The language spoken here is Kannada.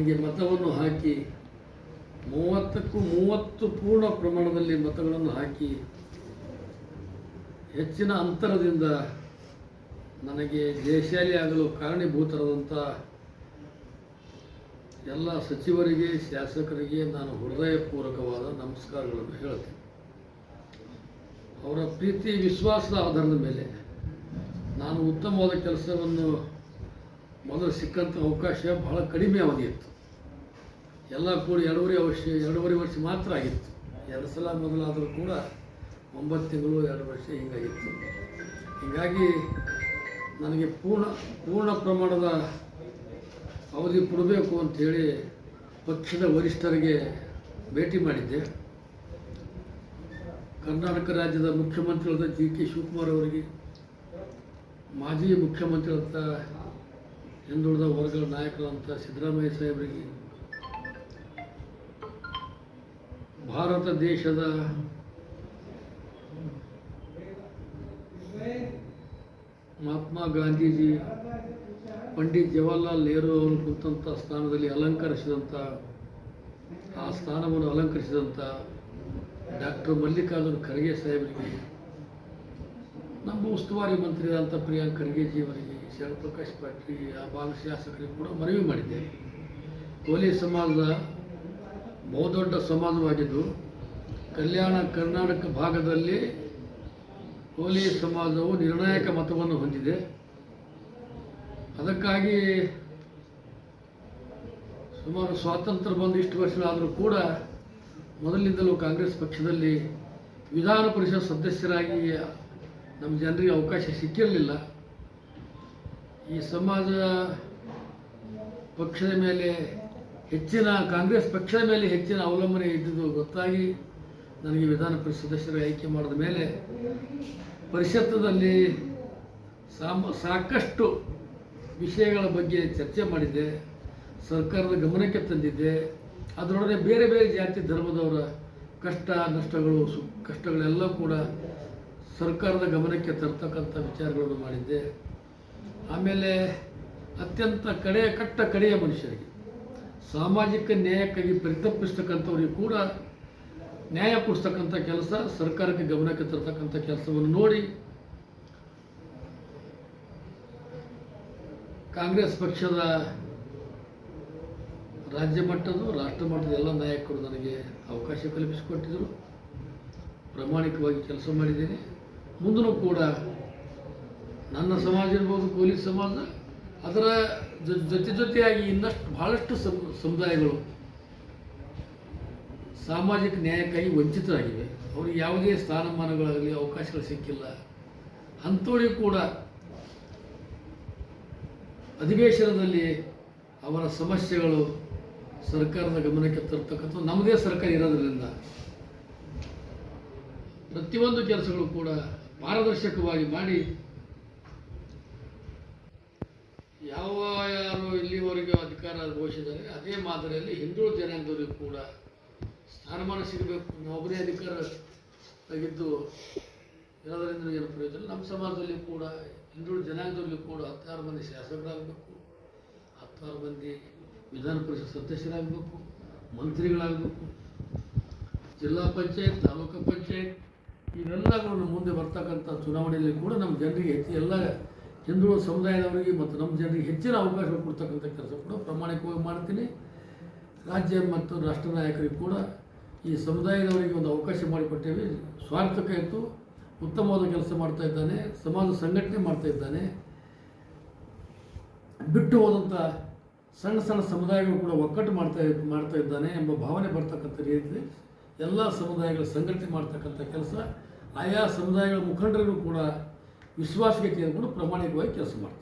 ನನಗೆ ಮತವನ್ನು ಹಾಕಿ 30ಕ್ಕೂ 30 ಪೂರ್ಣ ಪ್ರಮಾಣದಲ್ಲಿ ಮತಗಳನ್ನು ಹಾಕಿ ಹೆಚ್ಚಿನ ಅಂತರದಿಂದ ನನಗೆ ಜಯಶಾಲಿ ಆಗಲು ಕಾರಣೀಭೂತರಾದಂಥ ಎಲ್ಲ ಸಚಿವರಿಗೆ, ಶಾಸಕರಿಗೆ ನಾನು ಹೃದಯಪೂರ್ವಕವಾದ ನಮಸ್ಕಾರಗಳನ್ನು ಹೇಳುತ್ತೇನೆ. ಅವರ ಪ್ರೀತಿ ವಿಶ್ವಾಸದ ಆಧಾರದ ಮೇಲೆ ನಾನು ಉತ್ತಮವಾದ ಕೆಲಸವನ್ನು ಮೊದಲು ಸಿಕ್ಕಂಥ ಅವಕಾಶ ಬಹಳ ಕಡಿಮೆ ಅವಧಿಯಿತ್ತು. ಎಲ್ಲ ಕೂಡ ಎರಡೂವರೆ ವರ್ಷ ಮಾತ್ರ ಆಗಿತ್ತು. 2 ಸಲ ಮೊದಲಾದರೂ ಕೂಡ 9 ತಿಂಗಳು 2 ವರ್ಷ ಹೀಗಾಗಿತ್ತು. ಹೀಗಾಗಿ ನನಗೆ ಪೂರ್ಣ ಪ್ರಮಾಣದ ಅವಧಿ ಕೊಡಬೇಕು ಅಂಥೇಳಿ ಪಕ್ಷದ ವರಿಷ್ಠರಿಗೆ ಭೇಟಿ ಮಾಡಿದ್ದೆ. ಕರ್ನಾಟಕ ರಾಜ್ಯದ ಮುಖ್ಯಮಂತ್ರಿಗಳಾದ ಡಿ.ಕೆ. ಶಿವಕುಮಾರ್ ಅವರಿಗೆ, ಮಾಜಿ ಮುಖ್ಯಮಂತ್ರಿಗಳಂಥ ಹಿಂದುಳಿದ ವರ್ಗದ ನಾಯಕರಂಥ ಸಿದ್ದರಾಮಯ್ಯ ಸಾಹೇಬರಿಗೆ, ಭಾರತ ದೇಶದ ಮಹಾತ್ಮ ಗಾಂಧೀಜಿ, ಪಂಡಿತ್ ಜವಾಹರ್ಲಾಲ್ ನೆಹರು ಅವರು ಕುಂತಂಥ ಸ್ಥಾನದಲ್ಲಿ ಆ ಸ್ಥಾನವನ್ನು ಅಲಂಕರಿಸಿದಂಥ ಡಾಕ್ಟರ್ ಮಲ್ಲಿಕಾರ್ಜುನ ಖರ್ಗೆ ಸಾಹೇಬರಿಗೆ, ನಮ್ಮ ಉಸ್ತುವಾರಿ ಮಂತ್ರಿಯಾದಂಥ ಪ್ರಿಯಾಂಕ್ ಖರ್ಗೆಜಿಯವರಿಗೆ, ಶರತ್ ಪ್ರಕಾಶ್ ಪಾಟೀಲ್, ಆ ಭಾಗದ ಶಾಸಕರಿಗೆ ಕೂಡ ಮನವಿ ಮಾಡಿದ್ದೇನೆ. ಕೋಲಿ ಸಮಾಜದ ಬಹುದೊಡ್ಡ ಸಮಾಜವಾಗಿದ್ದು ಕಲ್ಯಾಣ ಕರ್ನಾಟಕ ಭಾಗದಲ್ಲಿ ಕೋಲಿ ಸಮಾಜವು ನಿರ್ಣಾಯಕ ಮತವನ್ನು ಹೊಂದಿದೆ. ಅದಕ್ಕಾಗಿ ಸುಮಾರು ಸ್ವಾತಂತ್ರ್ಯ ಬಂದು ಇಷ್ಟು ವರ್ಷಗಳಾದರೂ ಕೂಡ ಮೊದಲಿನಿಂದಲೂ ಕಾಂಗ್ರೆಸ್ ಪಕ್ಷದಲ್ಲಿ ವಿಧಾನ ಪರಿಷತ್ ಸದಸ್ಯರಾಗಿ ನಮ್ಮ ಜನರಿಗೆ ಅವಕಾಶ ಸಿಕ್ಕಿರಲಿಲ್ಲ. ಈ ಸಮಾಜ ಪಕ್ಷದ ಮೇಲೆ ಕಾಂಗ್ರೆಸ್ ಪಕ್ಷದ ಮೇಲೆ ಹೆಚ್ಚಿನ ಅವಲಂಬನೆ ಇದ್ದುದು ಗೊತ್ತಾಗಿ ನನಗೆ ವಿಧಾನ ಪರಿಷತ್ ಸದಸ್ಯರ ಆಯ್ಕೆ ಮಾಡಿದ ಮೇಲೆ ಪರಿಷತ್ತದಲ್ಲಿ ಸಾಕಷ್ಟು ವಿಷಯಗಳ ಬಗ್ಗೆ ಚರ್ಚೆ ಮಾಡಿದ್ದೆ, ಸರ್ಕಾರದ ಗಮನಕ್ಕೆ ತಂದಿದ್ದೆ. ಅದರೊಡನೆ ಬೇರೆ ಬೇರೆ ಜಾತಿ ಧರ್ಮದವರ ಕಷ್ಟಗಳೆಲ್ಲ ಕೂಡ ಸರ್ಕಾರದ ಗಮನಕ್ಕೆ ತರ್ತಕ್ಕಂಥ ವಿಚಾರಗಳನ್ನು ಮಾಡಿದ್ದೆ. ಆಮೇಲೆ ಅತ್ಯಂತ ಕಡೆಯ ಮನುಷ್ಯರಿಗೆ, ಸಾಮಾಜಿಕ ನ್ಯಾಯಕ್ಕಾಗಿ ಪರಿತಪಿಸ್ತಕ್ಕಂಥವ್ರಿಗೆ ಕೂಡ ನ್ಯಾಯ ಕೊಡಿಸ್ತಕ್ಕಂಥ ಕೆಲಸ, ಸರ್ಕಾರಕ್ಕೆ ಗಮನಕ್ಕೆ ತರ್ತಕ್ಕಂಥ ಕೆಲಸವನ್ನು ನೋಡಿ ಕಾಂಗ್ರೆಸ್ ಪಕ್ಷದ ರಾಜ್ಯ ಮಟ್ಟದ, ರಾಷ್ಟ್ರ ಮಟ್ಟದ ಎಲ್ಲ ನಾಯಕರು ನನಗೆ ಅವಕಾಶ ಕಲ್ಪಿಸಿಕೊಟ್ಟಿದ್ದರು. ಪ್ರಾಮಾಣಿಕವಾಗಿ ಕೆಲಸ ಮಾಡಿದ್ದೇನೆ. ಮುಂದೂ ಕೂಡ ನನ್ನ ಸಮಾಜ ಇರ್ಬೋದು, ಕೋಲಿ ಸಮಾಜ, ಅದರ ಜೊತೆಯಾಗಿ ಬಹಳಷ್ಟು ಸಮುದಾಯಗಳು ಸಾಮಾಜಿಕ ನ್ಯಾಯಕ್ಕಾಗಿ ವಂಚಿತರಾಗಿವೆ. ಅವರಿಗೆ ಯಾವುದೇ ಸ್ಥಾನಮಾನಗಳಾಗಲಿ ಅವಕಾಶಗಳು ಸಿಕ್ಕಿಲ್ಲ. ಅಂಥವರಿಗೂ ಕೂಡ ಅಧಿವೇಶನದಲ್ಲಿ ಅವರ ಸಮಸ್ಯೆಗಳು ಸರ್ಕಾರದ ಗಮನಕ್ಕೆ ತರ್ತಕ್ಕಂಥ ನಮ್ಮದೇ ಸರ್ಕಾರ ಇರೋದರಿಂದ ಪ್ರತಿಯೊಂದು ಕೆಲಸಗಳು ಕೂಡ ಪಾರದರ್ಶಕವಾಗಿ ಮಾಡಿ ಯಾರು ಇಲ್ಲಿವರೆಗೆ ಅಧಿಕಾರ ಘೋಷಿಸಿದ್ದಾರೆ ಅದೇ ಮಾದರಿಯಲ್ಲಿ ಹಿಂದುಳಿದ ಜನಾಂಗದವರಿಗೂ ಕೂಡ ಸ್ಥಾನಮಾನ ಸಿಗಬೇಕು. ಒಬ್ಬರೇ ಅಧಿಕಾರ ಆಗಿದ್ದು ಇರೋದರಿಂದ ಏನು ಪ್ರಯೋಜನ. ನಮ್ಮ ಸಮಾಜದಲ್ಲಿ ಕೂಡ ಹಿಂದುಳಿದ ಜನಾಂಗದಲ್ಲೂ ಕೂಡ 16 ಮಂದಿ ಶಾಸಕರಾಗಬೇಕು, 16 ಮಂದಿ ವಿಧಾನ ಪರಿಷತ್ ಸದಸ್ಯರಾಗಬೇಕು, ಮಂತ್ರಿಗಳಾಗಬೇಕು, ಜಿಲ್ಲಾ ಪಂಚಾಯತ್, ತಾಲೂಕು ಪಂಚಾಯತ್, ಇವೆಲ್ಲಗಳನ್ನು ಮುಂದೆ ಬರ್ತಕ್ಕಂಥ ಚುನಾವಣೆಯಲ್ಲಿ ಕೂಡ ನಮ್ಮ ಜನರಿಗೆ ಎಲ್ಲ ಹಿಂದುಳಿದ ಸಮುದಾಯದವರಿಗೆ ಮತ್ತು ನಮ್ಮ ಜನರಿಗೆ ಹೆಚ್ಚಿನ ಅವಕಾಶ ಕೊಡ್ತಕ್ಕಂಥ ಕೆಲಸ ಕೂಡ ಪ್ರಾಮಾಣಿಕವಾಗಿ ಮಾಡ್ತೀನಿ. ರಾಜ್ಯ ಮತ್ತು ರಾಷ್ಟ್ರ ನಾಯಕರಿಗೆ ಕೂಡ ಈ ಸಮುದಾಯದವರಿಗೆ ಒಂದು ಅವಕಾಶ ಮಾಡಿಕೊಟ್ಟೇವೆ. ಸ್ವಾರ್ಥಕ ಇತ್ತು, ಉತ್ತಮವಾದ ಕೆಲಸ ಮಾಡ್ತಾ ಇದ್ದಾನೆ, ಸಮಾಜ ಸಂಘಟನೆ ಮಾಡ್ತಾ ಇದ್ದಾನೆ. ಬಿಟ್ಟು ಹೋದಂಥ ಸಣ್ಣ ಸಮುದಾಯಗಳು ಕೂಡ ಒಕ್ಕಟ್ಟು ಮಾಡ್ತಾ ಇದ್ದಾನೆ ಎಂಬ ಭಾವನೆ ಬರ್ತಕ್ಕಂಥ ರೀತಿಯಲ್ಲಿ ಎಲ್ಲ ಸಮುದಾಯಗಳ ಸಂಘಟನೆ ಮಾಡ್ತಕ್ಕಂಥ ಕೆಲಸ, ಆಯಾ ಸಮುದಾಯಗಳ ಮುಖಂಡರು ಕೂಡ ವಿಶ್ವಾಸಕ್ಕೆ ತೆಗೆದುಕೊಂಡು ಪ್ರಾಮಾಣಿಕವಾಗಿ ಕೆಲಸ ಮಾಡ್ತಾರೆ.